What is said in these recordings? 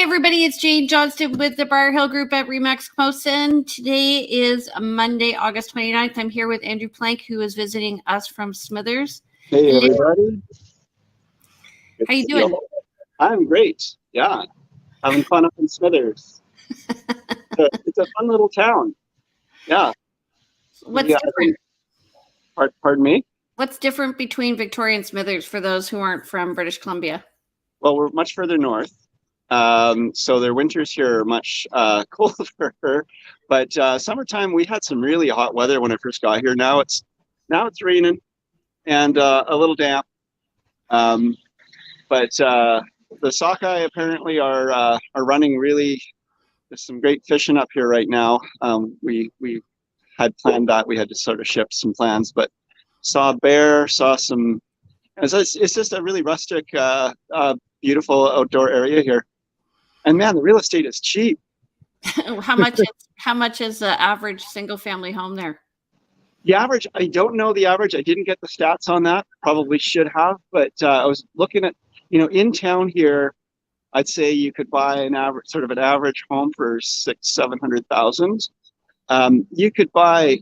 everybody, it's Jane Johnston with the Briar Hill Group at RE/MAX Camosun. Today is Monday, August 29th. I'm here with Andrew Plank, who is visiting us from Smithers. Hey, everybody. How you doing? I'm great. Yeah, having fun up in Smithers. It's a fun little town. Yeah. What's different? Pardon me? What's different between Victoria and Smithers for those who aren't from British Columbia? Well, we're much further north. So their winters here are much colder, but summertime we had some really hot weather when I first got here. Now it's raining and a little damp. But the sockeye apparently are running really. There's some great fishing up here right now. We had planned that. We had to sort of shift some plans, but saw a bear, saw some. It's just a really rustic, beautiful outdoor area here. And man, the real estate is cheap. How much is the average single family home there? The average, I don't know the average. I didn't get the stats on that. Probably should have, but I was looking at, in town here, I'd say you could buy an average home for $600,000-700,000. You could buy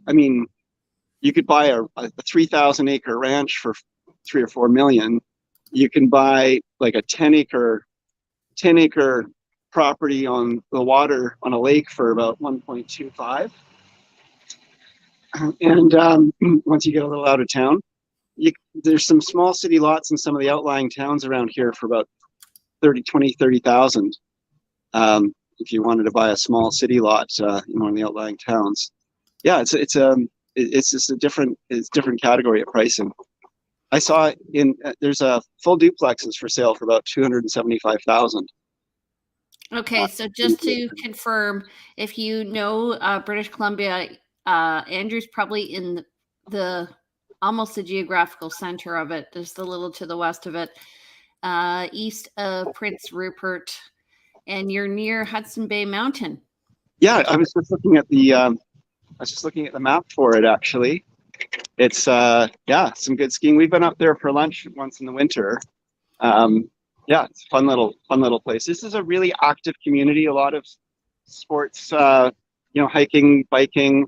a 3,000 acre ranch for $3 or $4 million. You can buy like a 10 acre property on the water on a lake for about 1.25. And once you get a little out of town, there's some small city lots in some of the outlying towns around here for about 30,000. If you wanted to buy a small city lot in one of the outlying towns. Yeah, it's just a different category of pricing. I saw there's a full duplexes for sale for about $275,000. Okay, so just to confirm, if you know British Columbia, Andrew's probably in almost the geographical center of it, just a little to the west of it, east of Prince Rupert, and you're near Hudson Bay Mountain. Yeah, I was just looking at the map for it actually. It's some good skiing. We've been up there for lunch once in the winter. Yeah, it's a fun little place. This is a really active community. A lot of sports, hiking, biking,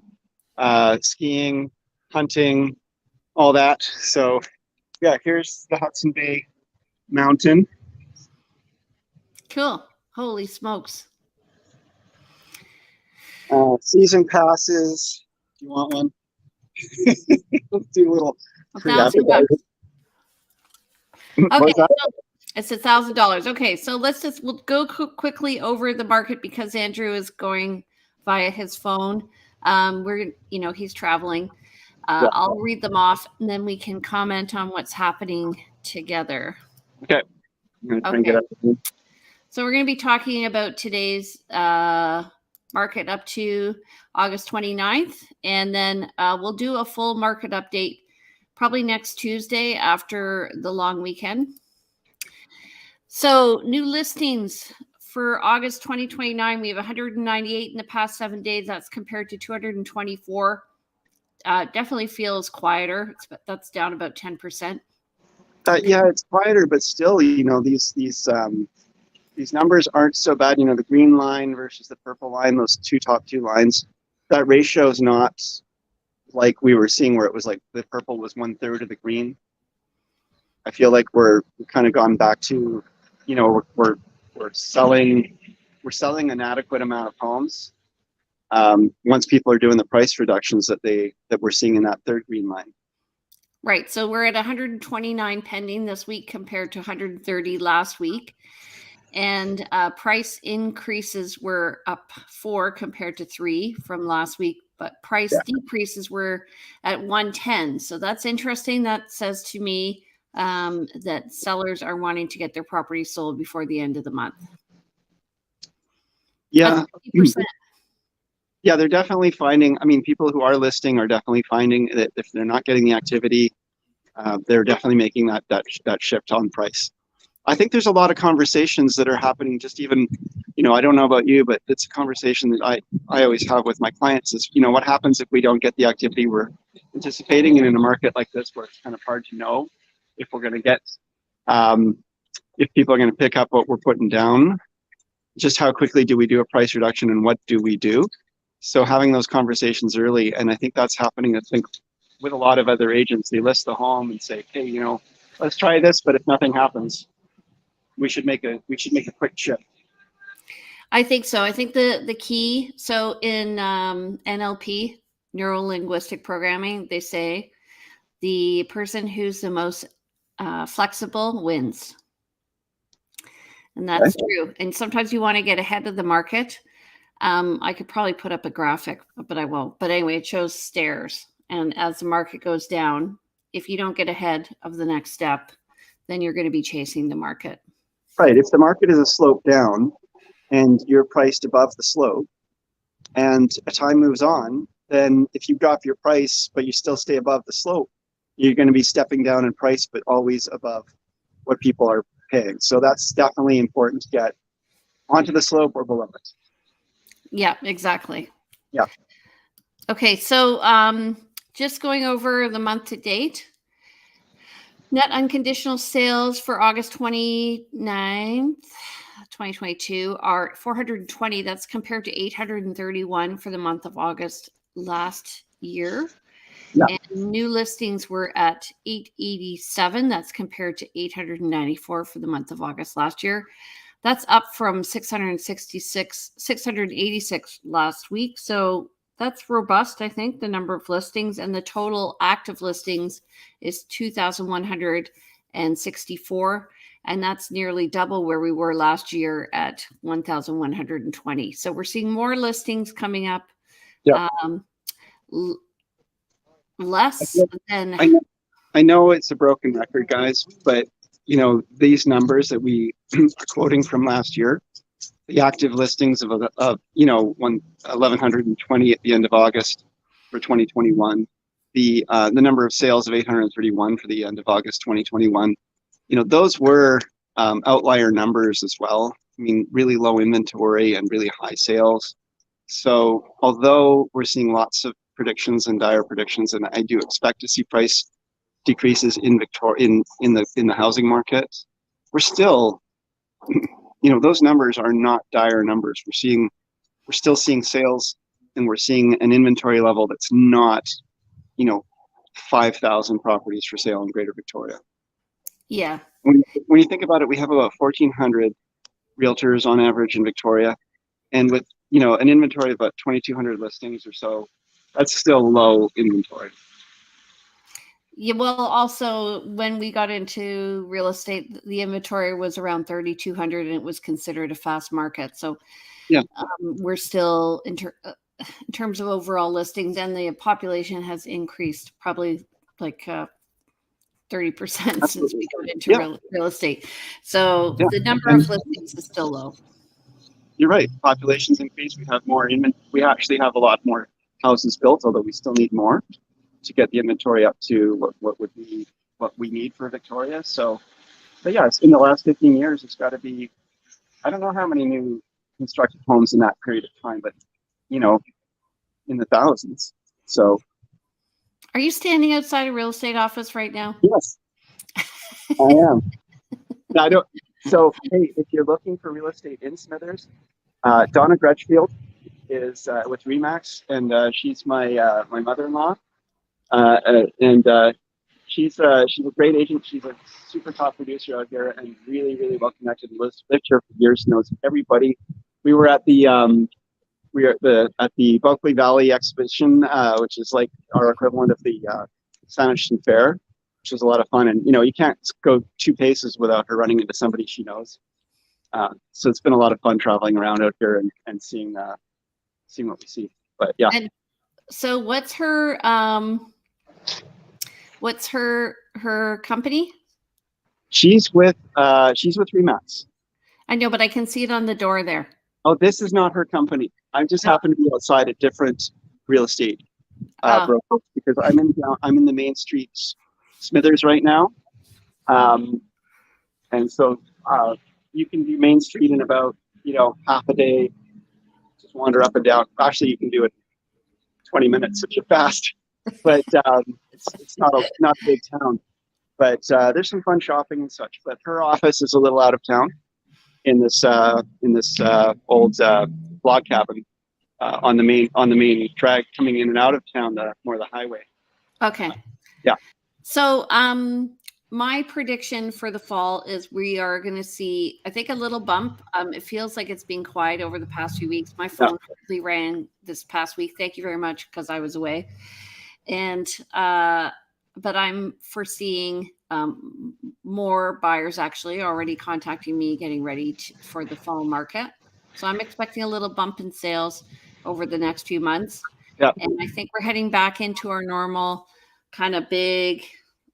skiing, hunting, all that. So yeah, here's the Hudson Bay Mountain. Cool. Holy smokes. Season passes. Do you want one? Let's do a little $1,000. Okay, it's $1,000. Okay, so we'll go quickly over the market because Andrew is going via his phone. He's traveling. Yeah. I'll read them off and then we can comment on what's happening together. Okay. I'm gonna try and get up. So we're going to be talking about today's market up to August 29th, and then we'll do a full market update probably next Tuesday after the long weekend. So new listings for August 2029, we have 198 in the past 7 days. That's compared to 224. Definitely feels quieter. That's down about 10%. Yeah, it's quieter, but still, these numbers aren't so bad. The green line versus the purple line, those top two lines, that ratio is not like we were seeing where it was like the purple was 1/3 of the green. I feel like we've kind of gone back to, we're selling an adequate amount of homes once people are doing the price reductions that we're seeing in that third green line. Right. So we're at 129 pending this week compared to 130 last week. And price increases were up 4 compared to 3 from last week, but price decreases were at 110. So that's interesting. That says to me that sellers are wanting to get their property sold before the end of the month. Yeah. Yeah, they're definitely finding, people who are listing are definitely finding that if they're not getting the activity, they're definitely making that shift on price. I think there's a lot of conversations that are happening, just even, I don't know about you, but it's a conversation that I always have with my clients is, what happens if we don't get the activity we're anticipating, and in a market like this where it's kind of hard to know if we're going to get, if people are going to pick up what we're putting down. just how quickly do we do a price reduction and what do we do? So having those conversations early, and I think that's happening, I think, with a lot of other agents. They list the home and say, hey, you know, let's try this, but if nothing happens, we should make a quick shift. I think so. I think the key, so in NLP, neuro linguistic programming, they say the person who's the most flexible wins. And that's true. And sometimes you want to get ahead of the market. I could probably put up a graphic, but I won't. But anyway, it shows stairs. And as the market goes down, if you don't get ahead of the next step, then you're going to be chasing the market. Right. If the market is a slope down and you're priced above the slope and a time moves on, then if you drop your price, but you still stay above the slope, you're going to be stepping down in price, but always above what people are paying. So that's definitely important to get onto the slope or below it. Yeah, exactly. Yeah. Okay. So just going over the month to date, net unconditional sales for August 29th, 2022 are 420. That's compared to 831 for the month of August last year. Yeah. And new listings were at 887. That's compared to 894 for the month of August last year. That's up from 686 last week. So that's robust, I think, the number of listings, and the total active listings is 2,164. And that's nearly double where we were last year at 1,120. So we're seeing more listings coming up. Yeah. Less than. I know it's a broken record, guys, but you know, these numbers that we are quoting from last year, the active listings of 1,120 at the end of August for 2021, the number of sales of 831 for the end of August 2021, you know, those were outlier numbers as well. I mean, really low inventory and really high sales. So although we're seeing lots of predictions and dire predictions, and I do expect to see price decreases in Victoria in the housing market, we're still, you know, those numbers are not dire numbers. We're still seeing sales, and we're seeing an inventory level that's not, you know, 5,000 properties for sale in Greater Victoria. Yeah. When you think about it, we have about 1,400 realtors on average in Victoria, and with, you know, an inventory of about 2,200 listings or so, that's still low inventory. Yeah, well, also when we got into real estate, the inventory was around 3,200, and it was considered a fast market. So yeah, we're still in terms of overall listings, and the population has increased probably like 30% since we got into real estate. So the number of listings is still low. You're right. Population's increased. We have more we actually have a lot more houses built, although we still need more to get the inventory up to what we need for Victoria. So, but yeah, it's in the last 15 years, it's got to be, I don't know how many new constructed homes in that period of time, but you know, in the thousands. So, are you standing outside a real estate office right now? Yes, I am. No, I don't. So, hey, if you're looking for real estate in Smithers, Donna Gretchfield is with Remax, and she's my my mother-in-law. And she's a great agent. She's a super top producer out here and really, really well connected. Lived here for years, knows everybody. We were at the Bulkley Valley exhibition, which is like our equivalent of the Saniston Fair, which was a lot of fun. And you know, you can't go 2 paces without her running into somebody she knows. So it's been a lot of fun traveling around out here and seeing what we see. But yeah. And so what's her company? She's with Remax. I know, but I can see it on the door there. Oh, this is not her company. I just happen to be outside a different real estate broker, because I'm in the Main Street Smithers right now, and so you can do Main Street in about, you know, half a day. Just wander up and down. Actually, you can do it 20 minutes if you're fast, but it's not a big town. But there's some fun shopping and such. But her office is a little out of town, in this old log cabin on the main drag coming in and out of town, more the highway. Okay. Yeah. So, my prediction for the fall is we are going to see, I think, a little bump. It feels like it's been quiet over the past few weeks. My phone really rang this past week. Thank you very much, because I was away. And, but I'm foreseeing more buyers actually already contacting me, getting ready for the fall market. So I'm expecting a little bump in sales over the next few months. Yeah. And I think we're heading back into our normal kind of big,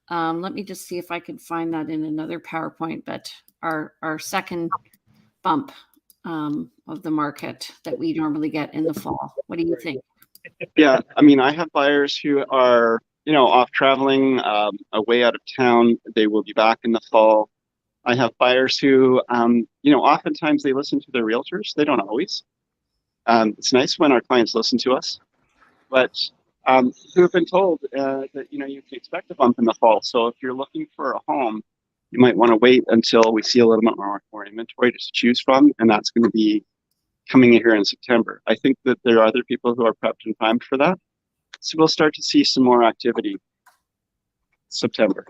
let me just see if I can find that in another PowerPoint, but our second bump of the market that we normally get in the fall. What do you think? Yeah, I mean, I have buyers who are, off traveling, away out of town. They will be back in the fall. I have buyers who, oftentimes they listen to their realtors. They don't always. It's nice when our clients listen to us, but who have been told that, you can expect a bump in the fall. So if you're looking for a home, you might want to wait until we see a little bit more inventory to choose from, and that's going to be coming in here in September. I think that there are other people who are prepped and primed for that. So we'll start to see some more activity September.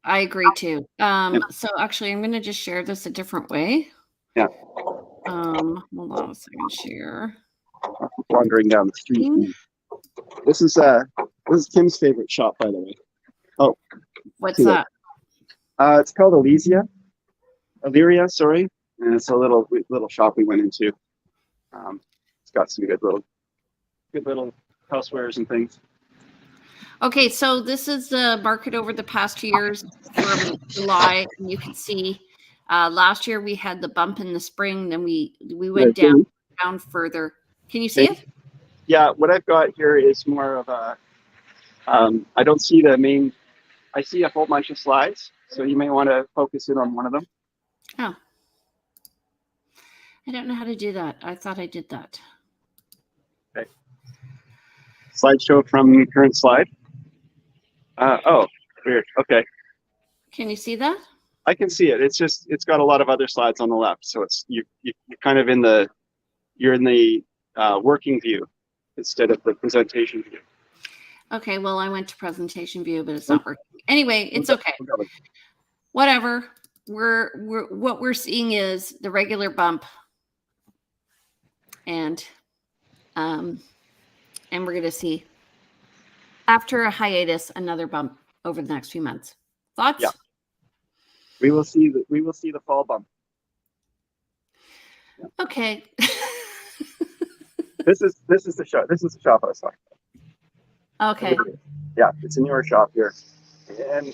I agree too. So actually, I'm going to just share this a different way. Yeah. Hold on a second. Share. Wandering down the street. This is Tim's favorite shop, by the way. Oh, what's that? It's called Illyria, sorry, and it's a little shop we went into. It's got some good little housewares and things. Okay, so this is the market over the past 2 years from July. And you can see last year we had the bump in the spring, then we went down further. Can you see it? Yeah, what I've got here is more of a, I don't see the main, I see a whole bunch of slides, so you may want to focus in on one of them. Oh. I don't know how to do that. I thought I did that. Okay. Slideshow from current slide. Oh, weird. Okay. Can you see that? I can see it. It's got a lot of other slides on the left, so it's you're kind of in the working view instead of the presentation view. Okay, well, I went to presentation view, but it's not working. Anyway, it's okay. Whatever. What we're seeing is the regular bump, and we're going to see after a hiatus another bump over the next few months. Thoughts? Yeah. We will see the fall bump. Yeah. Okay. This is the shop. This is the shop I was talking about. Okay. Yeah, it's a newer shop here, and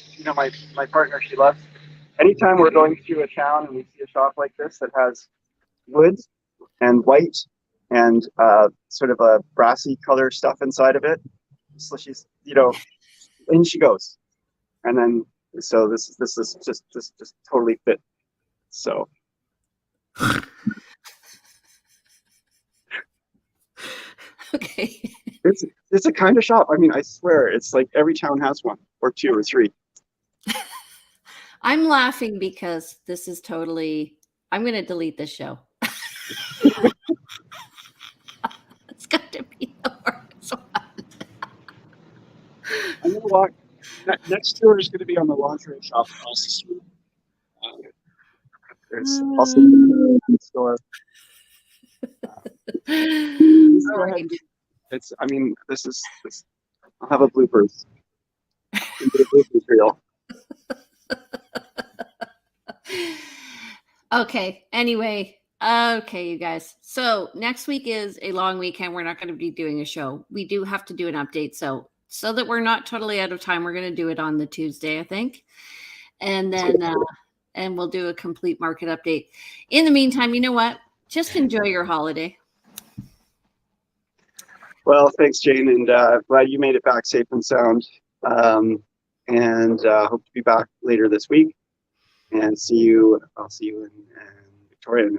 my partner, she loves. Anytime we're going through a town and we see a shop like this that has wood and white and sort of a brassy color stuff inside of it, so she's in she goes, and then so this is just totally fit. So. Okay. It's a kind of shop. I mean, I swear, it's like every town has one or two or three. I'm laughing because this is totally. I'm going to delete this show. It's got to be the worst one. I'm going to walk. Next door is going to be on the lingerie shop across the street. There's also the store. Go ahead. This. I'll have a bloopers. Reel. Okay. Anyway. Okay, you guys. So next week is a long weekend. We're not going to be doing a show. We do have to do an update. So that we're not totally out of time, we're going to do it on the Tuesday, I think. And then, and we'll do a complete market update. In the meantime, you know what? Just enjoy your holiday. Well, thanks, Jane, and glad you made it back safe and sound. And hope to be back later this week and I'll see you in Victoria and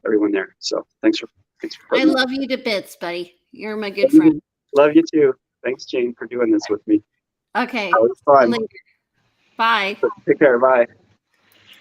everyone there. So thanks for I love you to bits, buddy. You're my good friend. Love you too. Thanks, Jane, for doing this with me. Okay. That was fun. Bye. Take care. Bye.